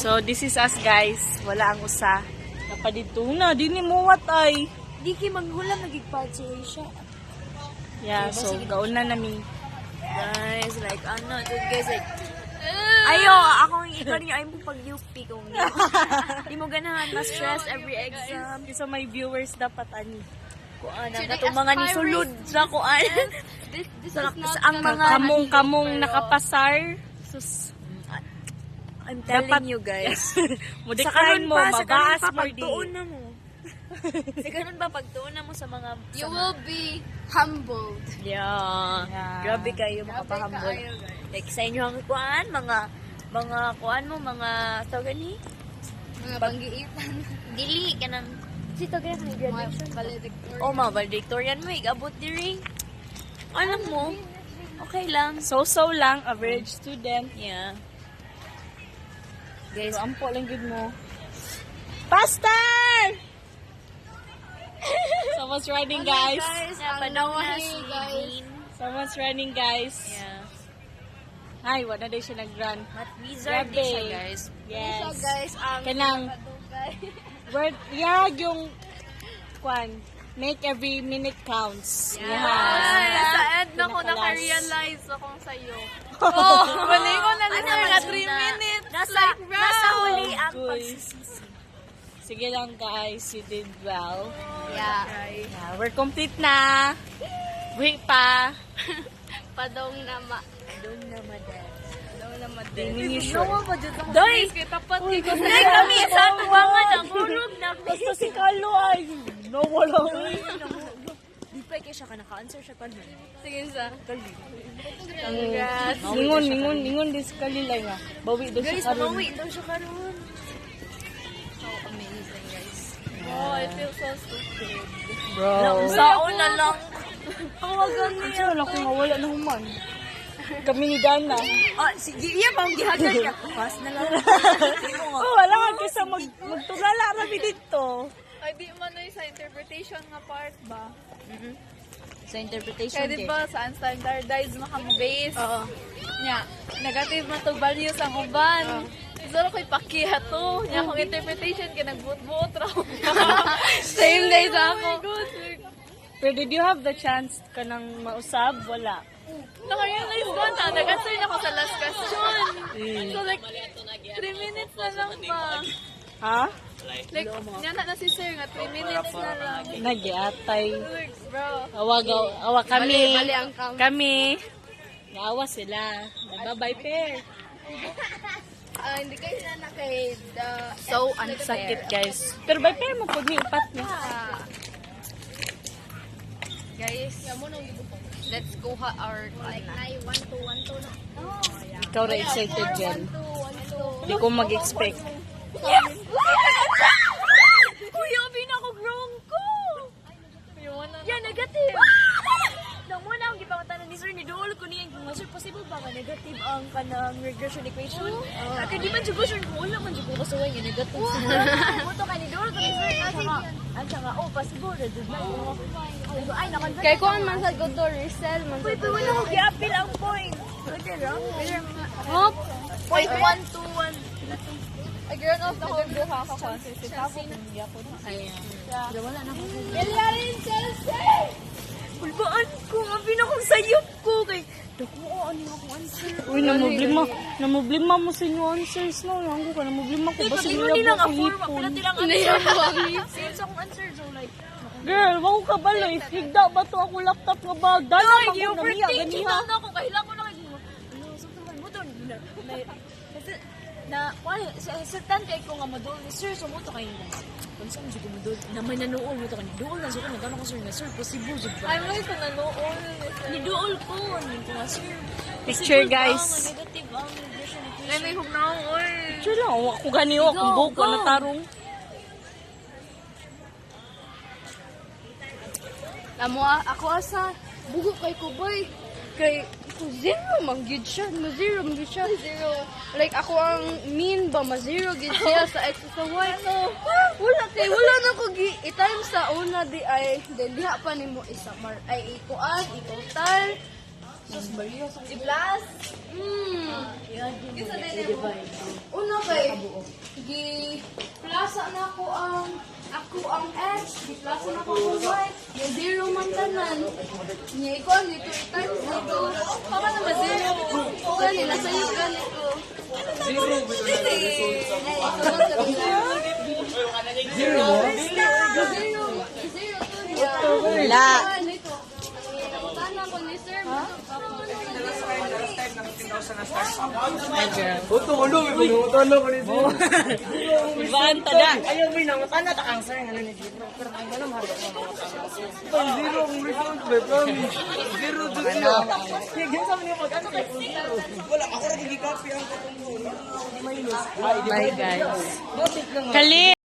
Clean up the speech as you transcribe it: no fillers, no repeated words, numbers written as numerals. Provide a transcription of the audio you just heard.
So, this is us guys. Wala ang usa. Napadito na. Di ni muwat ay. Di kay maghulam nagigpad siya. Yeah, so gaon na namin. Guys, like ano, dude guys, like ayo, akong ikaw niyo ay mo pag-UP kung di mo ganahan ma-stress every exam. So, may viewers dapat ani. Kuan ang katong mga ni sulod sa kuan. This is not ang mga Kamong nakapasar. Sus. I'm telling Dapat- you guys. Mudikain mo, mabaas mo pagtuon di. na mo. Sa ganun ba pagtuon na mo sa mga You will be humbled. Yeah. Yeah. Grabe kayo makapahambol. Kaayo, guys. Like sa inyo ang kuan, mga kuan mo, mga tawag ni Mga panggiitan. dili kanang si tawag ni Mga graduation. valedictorian. Oh, mga valedictorian mo, igabot diri. Alam mo, okay lang. So lang, average student. Yeah. Guys, ampo lang gid mo. Faster! Someone's running, guys. Panahon na Hey, si guys. Dean. Someone's running, guys. Yeah. Ay, wala na siya nag-run. Mat wizard din siya, Grabe. guys. Yes. So guys, ang Kanang, kadugay. word, yeah, yung, kwan, make every minute counts. Ay, Yeah. sa end na ko Pinakalas. naka-realize akong sayo. Oh, Balik ko na ano sir na naman 3 na- minutes. Nasa, Like, bro. nasa huli ang Guys. pagsisisi. Sige lang, guys. You did well. Yeah. Yeah, we're complete na. Wait pa. Padong nama. Doon na madal. Padong nama Hindi din. niyo sure. Doy! Kaya tapat kay ko Doy kami sa tuwangan ang hulog na. Basta si Carlo ay, no, wala. Di pa kayo siya ka naka-answer siya pa nun. Sige sa. Congrats. Ningon din si Kalilay nga. Bawi doon Guys, siya karon. mamawi daw siya karon. So amazing guys. Oh, I feel so stupid. Bro. Saon na lang. Tawagan niya. Ano lang kung wala na human. Kami ni Dana. Ah, sige, iya bang gihagan niya. Pas na lang. Oh, wala ka kasi magtulala kami dito. Ay di man ay sa interpretation nga part ba? Sa interpretation Kaya di ba sa unstandardized makam-base? Oo. Nya, negative man to values ang uban. Zero ko'y pakiha to. Nya akong interpretation kaya nagbuot-buot raw. Same day sa ako. Pero did you have the chance ka nang mausab? Wala. Naka-realize ko na, nag-answer na ako sa last question. So like, 3 minutes na lang ba? Ha? Like, nyana na si sir nga, 3 minutes na lang. Nagyatay. Like, bro. Awa kami. Mali ang count. Kami. Naawa sila. Nagbabay pair. Hindi kayo na kay the... So, sakit guys. Pero by pair mo po ni upat niya. Guys, let's go ha our like 1 to 1 to na. Ikaw na excited dyan. Hindi ko mag-expect. Kuya, binako-grown ko. Yeah, negative. Nang muna akong gipangutan ni sir, ni Dool ko niya kung sir, possible ba nga negative ang kanang regression equation? Kaya di man siguro sir, kung wala man siguro kasuway nga negative. Buto ka ni Dool ko ni sir, ang sanga, oh, possible, redud na ko. Ay, nakonvert. Kaya kung man sa go to resell man sa Wait, wala ko gi-appeal ang point. Okay lang. Hop. Point 1 to 1. I girl off the whole buha ka consistent. Ako Yalarin Chelsea! Pulbaan ko, nga binakong sayop ko. Kay, dako, ano akong answer. Uy, namoblima mo sa inyo answers no. Lang ko ka, namoblima ko ba sa inyo Pag-iwan nila nga ang forma, hipon. pila nilang answer. Since akong answer, so like, Girl, wako ka baloy. Higda ba to ako laptop nga ba? Dala Doy, pa you ko na niya, overthinking ganiha. na ako. Kahila ko na kayo. Ano, sumtaman mo doon. Certain kay ko nga mo doon. Sir, sumuto kayo na. Kung saan mo mo doon? Na may nanuol mo to ka. Dool na sir. Nagano ko sir na sir. Possible sir ba? I'm like nanoon. Ni dool ko. Hindi ko nga sir. Picture, Possible ba guys. nga negative ang regression equation? Ay, may hugnaw, oy. Sure lang, ako ganiwa. Kung Go, buko go. na tarong. Amo ako asa bugo kay Kuboy. Kay ko zero man gid siya, zero man gid siya. Zero. Like ako ang mean ba ma zero gid siya sa x sa y. No. Wala kay wala na ko gi i-time sa una di ay then diha pa nimo isa mar ay ikuan itotal. Si Plus. Una kay gi plasa na ako ang X, gi plasa na ako ang Y, gi zero man tanan. Nya ikaw nito times nito. Papa na mazero. Kani nasa iyo ganito. Zero. Zero to niya. Wala. Nito. Tanang ko ni sir. Ibaan tada. Ayaw mo nang tanda ta ang sir nga ni Zero. Pero ang ganun mahal ko. Zero ang result ba promise. Zero to zero. Kaya ganun sa mga pag-ano kay zero. Wala ako ra gigi copy ang katong minus. Bye guys. Botik lang. Kali.